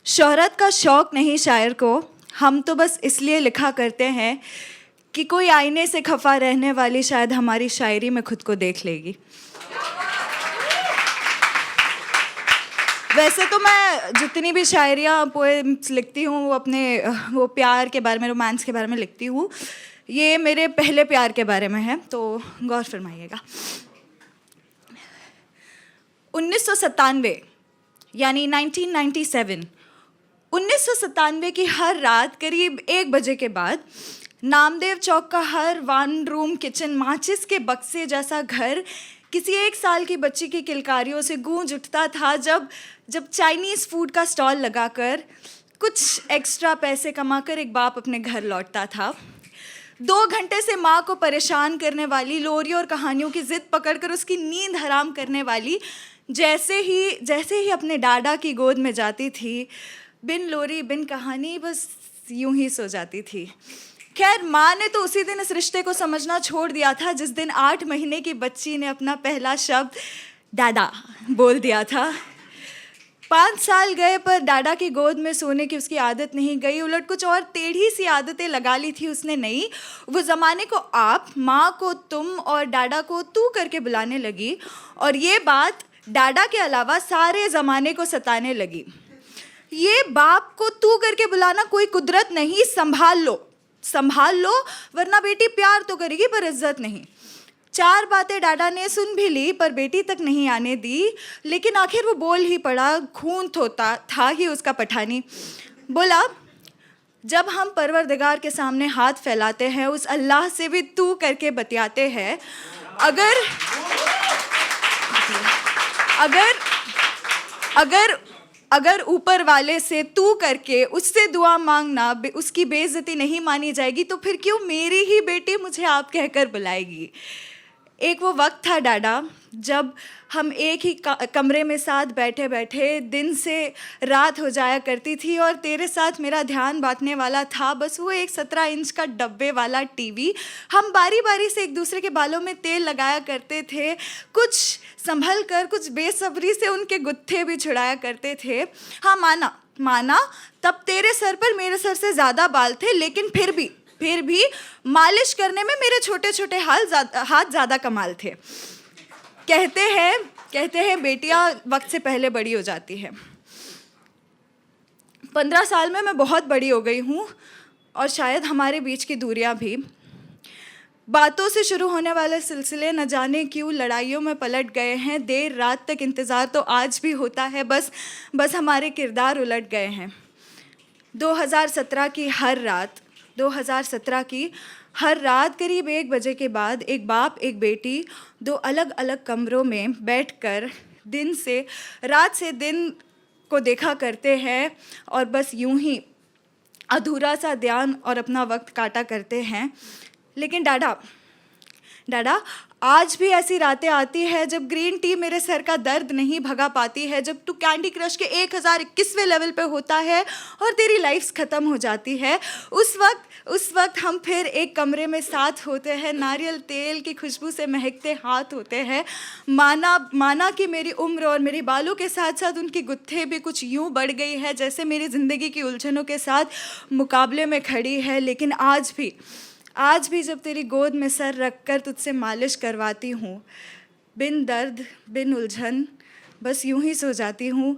शोहरत का शौक़ नहीं शायर को, हम तो बस इसलिए लिखा करते हैं कि कोई आईने से खफा रहने वाली शायद हमारी शायरी में खुद को देख लेगी। वैसे तो मैं जितनी भी शायरियाँ पोएम्स लिखती हूँ वो प्यार के बारे में, रोमांस के बारे में लिखती हूँ। ये मेरे पहले प्यार के बारे में है, तो गौर फरमाइएगा। 1997 यानी 1997 1997 की हर रात करीब 1 बजे के बाद नामदेव चौक का हर 1 रूम किचन माचिस के बक्से जैसा घर किसी 1 साल की बच्ची की किलकारियों से गूंज उठता था जब चाइनीज़ फूड का स्टॉल लगाकर कुछ एक्स्ट्रा पैसे कमाकर एक बाप अपने घर लौटता था। 2 घंटे से माँ को परेशान करने वाली लोरियों और कहानियों की ज़िद पकड़कर उसकी नींद हराम करने वाली जैसे ही अपने डाडा की गोद में जाती थी, बिन लोरी बिन कहानी बस यूं ही सो जाती थी। खैर, माँ ने तो उसी दिन इस रिश्ते को समझना छोड़ दिया था जिस दिन 8 महीने की बच्ची ने अपना पहला शब्द डाडा बोल दिया था। 5 साल गए पर डाडा की गोद में सोने की उसकी आदत नहीं गई, उलट कुछ और टेढ़ी सी आदतें लगा ली थी उसने नई। वो ज़माने को आप, माँ को तुम और डाडा को तू करके बुलाने लगी, और ये बात डाडा के अलावा सारे ज़माने को सताने लगी। ये बाप को तू करके बुलाना कोई कुदरत नहीं, संभाल लो वरना बेटी प्यार तो करेगी पर इज्जत नहीं। 4 बातें डाडा ने सुन भी ली पर बेटी तक नहीं आने दी, लेकिन आखिर वो बोल ही पड़ा, खून थोता था ही उसका पठानी। बोला, जब हम परवरदिगार के सामने हाथ फैलाते हैं, उस अल्लाह से भी तू करके बतियाते हैं। अगर ऊपर वाले से तू करके उससे दुआ मांगना उसकी बेइज्जती नहीं मानी जाएगी, तो फिर क्यों मेरी ही बेटी मुझे आप कहकर बुलाएगी। एक वो वक्त था डाडा जब हम एक ही कमरे में साथ बैठे बैठे दिन से रात हो जाया करती थी, और तेरे साथ मेरा ध्यान बांटने वाला था बस वो एक 17 इंच का डब्बे वाला टीवी। हम बारी बारी से एक दूसरे के बालों में तेल लगाया करते थे, कुछ संभल कर कुछ बेसब्री से उनके गुत्थे भी छुड़ाया करते थे। हाँ, माना तब तेरे सर पर मेरे सर से ज़्यादा बाल थे, लेकिन फिर भी मालिश करने में मेरे छोटे छोटे हाथ ज़्यादा कमाल थे। कहते हैं बेटियां वक्त से पहले बड़ी हो जाती है। 15 साल में मैं बहुत बड़ी हो गई हूँ, और शायद हमारे बीच की दूरियां भी। बातों से शुरू होने वाले सिलसिले न जाने क्यों लड़ाइयों में पलट गए हैं। देर रात तक इंतज़ार तो आज भी होता है, बस हमारे किरदार उलट गए हैं। 2017 की हर रात करीब 1 बजे के बाद एक बाप एक बेटी 2 अलग अलग कमरों में बैठकर रात से दिन को देखा करते हैं, और बस यूं ही अधूरा सा ध्यान और अपना वक्त काटा करते हैं। लेकिन डाडा आज भी ऐसी रातें आती है जब ग्रीन टी मेरे सर का दर्द नहीं भगा पाती है, जब तू कैंडी क्रश के 1021वें लेवल पे होता है और तेरी लाइफ्स ख़त्म हो जाती है। उस वक्त हम फिर एक कमरे में साथ होते हैं, नारियल तेल की खुशबू से महकते हाथ होते हैं। माना कि मेरी उम्र और मेरे बालों के साथ साथ उनकी गुत्थे भी कुछ यूँ बढ़ गई है जैसे मेरी ज़िंदगी की उलझनों के साथ मुकाबले में खड़ी है। लेकिन आज भी जब तेरी गोद में सर रखकर तुझसे मालिश करवाती हूँ, बिन दर्द बिन उलझन बस यूं ही सो जाती हूँ।